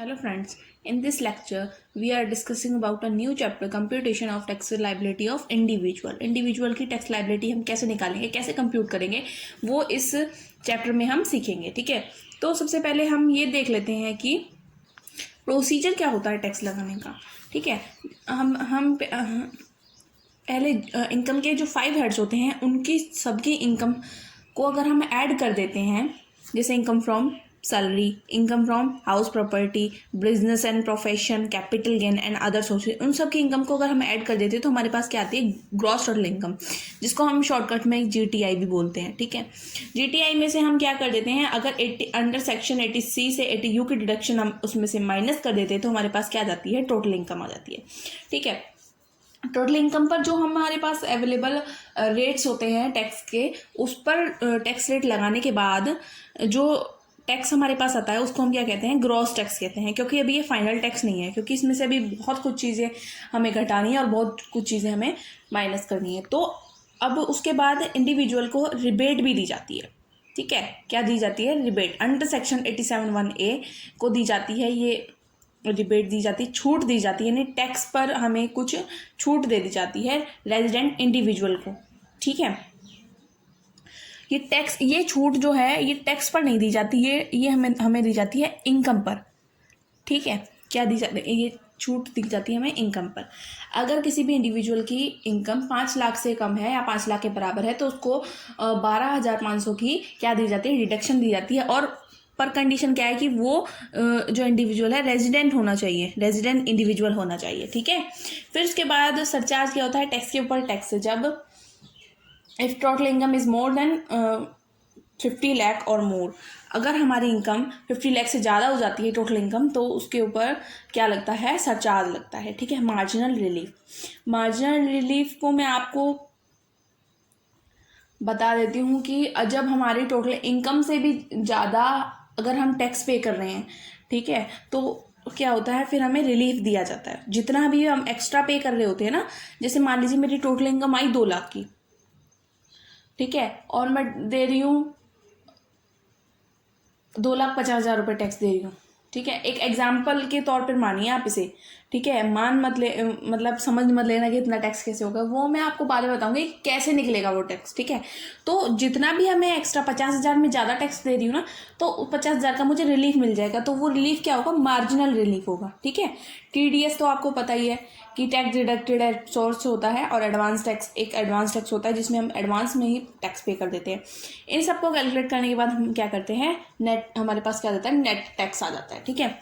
Hello friends, in this lecture we are discussing about a new chapter computation of tax liability of individual. Individual की tax liability हम कैसे निकालेंगे, कैसे compute करेंगे, वो इस चैप्टर में हम सीखेंगे. ठीक है, तो सबसे पहले हम ये देख लेते हैं कि प्रोसीजर क्या होता है टैक्स लगाने का. ठीक है, हम पहले इनकम के जो 5 हेड्स होते हैं उनकी सबकी इनकम को अगर हम ऐड कर देते हैं, जैसे income from salary, income from house property, business and profession, capital gain and other sources, उन सब की इनकम को अगर हम ऐड कर देते हैं तो हमारे पास क्या आती है, ग्रॉस टोटल इनकम, जिसको हम शॉर्टकट में GTI भी बोलते हैं. ठीक है, GTI में से हम क्या कर देते हैं, अगर 80 अंडर सेक्शन 80C से 80U की डिडक्शन हम उसमें से माइनस कर देते हैं तो हमारे पास क्या आ जाती है, टोटल इनकम आ जाती है. ठीक है, टोटल इनकम पर जो हमारे पास अवेलेबल रेट्स होते हैं टैक्स के, उस पर टैक्स रेट लगाने के बाद जो टैक्स हमारे पास आता है उसको हम क्या कहते हैं, ग्रॉस टैक्स कहते हैं. क्योंकि अभी ये फाइनल टैक्स नहीं है, क्योंकि इसमें से अभी बहुत कुछ चीज़ें हमें घटानी है और बहुत कुछ चीज़ें हमें माइनस करनी है. तो अब उसके बाद इंडिविजुअल को रिबेट भी दी जाती है. ठीक है, क्या दी जाती है, रिबेट. अंडर सेक्शन 87(1)(a) को दी जाती है, ये रिबेट दी जाती है, छूट दी जाती है, यानी टैक्स पर हमें कुछ छूट दे दी जाती है रेजिडेंट इंडिविजुअल को. ठीक है, ये टैक्स, ये छूट जो है ये टैक्स पर नहीं दी जाती है, ये हमें दी जाती है इनकम पर. ठीक है, क्या दी जाती है, ये छूट दी जाती है हमें इनकम पर. अगर किसी भी इंडिविजुअल की इनकम 5 लाख से कम है या 5 लाख के बराबर है तो उसको 12,500 की क्या दी जाती है, डिडक्शन दी जाती है. और पर कंडीशन क्या है कि वो जो इंडिविजुअल है रेजिडेंट होना चाहिए, रेजिडेंट इंडिविजुअल होना चाहिए. ठीक है, फिर उसके बाद सरचार्ज क्या होता है, टैक्स के ऊपर टैक्स. जब if total income is more than 50 lakh और मोर, अगर हमारी इनकम 50 लाख से ज़्यादा हो जाती है टोटल इनकम, तो उसके ऊपर क्या लगता है, सरचार्ज लगता है. ठीक है, मार्जिनल रिलीफ. मार्जिनल रिलीफ को मैं आपको बता देती हूँ कि जब हमारी टोटल इनकम से भी ज़्यादा अगर हम टैक्स पे कर रहे हैं, ठीक है, तो क्या होता है, फिर हमें रिलीफ दिया जाता है. जितना भी हम एक्स्ट्रा पे कर रहे होते हैं ना, जैसे मान लीजिए मेरी टोटल इनकम आई 2 लाख की, ठीक है, और मैं दे रही हूँ 2,50,000 रुपये टैक्स दे रही हूँ. ठीक है, एक एग्जाम्पल के तौर पर मानिए आप इसे. ठीक है, मतलब समझ मत लेना कि इतना टैक्स कैसे होगा, वो मैं आपको बाद में बताऊंगी कैसे निकलेगा वो टैक्स. ठीक है, तो जितना भी हमें एक्स्ट्रा 50,000 में ज़्यादा टैक्स दे रही हूँ ना, तो 50,000 का मुझे रिलीफ मिल जाएगा. तो वो रिलीफ क्या होगा, मार्जिनल रिलीफ होगा. ठीक है, TDS तो आपको पता ही है कि टैक्स डिडक्टेड एट सोर्स होता है, और एडवांस टैक्स एक एडवांस टैक्स होता है जिसमें हम एडवांस में ही टैक्स पे कर देते हैं. इन सबको कैलकुलेट करने के बाद हम क्या करते हैं, नेट हमारे पास क्या जाता है, नेट टैक्स आ जाता है. ठीक है,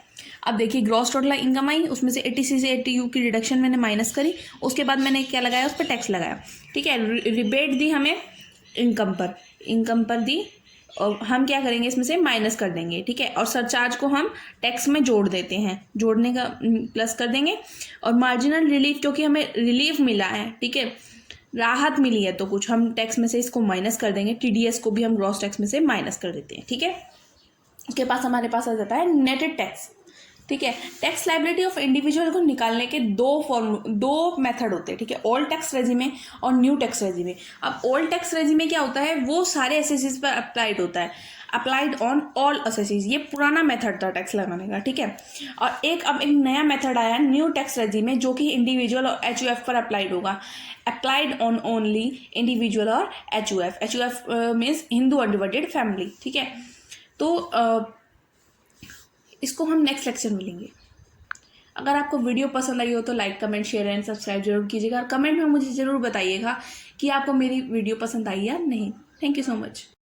अब देखिए ग्रॉस टोटल इनकम आई, उसमें से 80C से 80U की रिडक्शन मैंने माइनस करी, उसके बाद मैंने क्या लगाया, उस पर टैक्स लगाया. ठीक है, रिबेट दी हमें इनकम पर दी, और हम क्या करेंगे, इसमें से माइनस कर देंगे. ठीक है, और सरचार्ज को हम टैक्स में जोड़ देते हैं, जोड़ने का प्लस कर देंगे. और मार्जिनल रिलीफ, क्योंकि हमें रिलीफ मिला है, ठीक है, राहत मिली है, तो कुछ हम टैक्स में से इसको माइनस कर देंगे. TDS को भी हम ग्रॉस टैक्स में से माइनस कर देते हैं. ठीक है, उसके पास हमारे पास आ जाता है नेटेड टैक्स. ठीक है, टैक्स लाइबिलिटी ऑफ इंडिविजुअल को निकालने के दो मेथड होते हैं. ठीक है, ओल्ड टैक्स रेजिमे और न्यू टैक्स रेजिमे. अब ओल्ड टैक्स रेजिमे क्या होता है, वो सारे एसेसीज पर अप्लाइड होता है, अप्लाइड ऑन ऑल असेसीज. ये पुराना मेथड था टैक्स लगाने का. ठीक है, और अब एक नया मेथड आया न्यू टैक्स रेजिमे, जो कि इंडिविजुअल और HUF पर अप्लाइड होगा. अप्लाइड ऑन ओनली इंडिविजुअल और HUF. HUF means Hindu undivided family. ठीक है, तो इसको हम नेक्स्ट लेक्चर में लेंगे. अगर आपको वीडियो पसंद आई हो तो like, comment, share and subscribe जरूर कीजिएगा, और कमेंट में मुझे ज़रूर बताइएगा कि आपको मेरी वीडियो पसंद आई या नहीं. Thank you so much.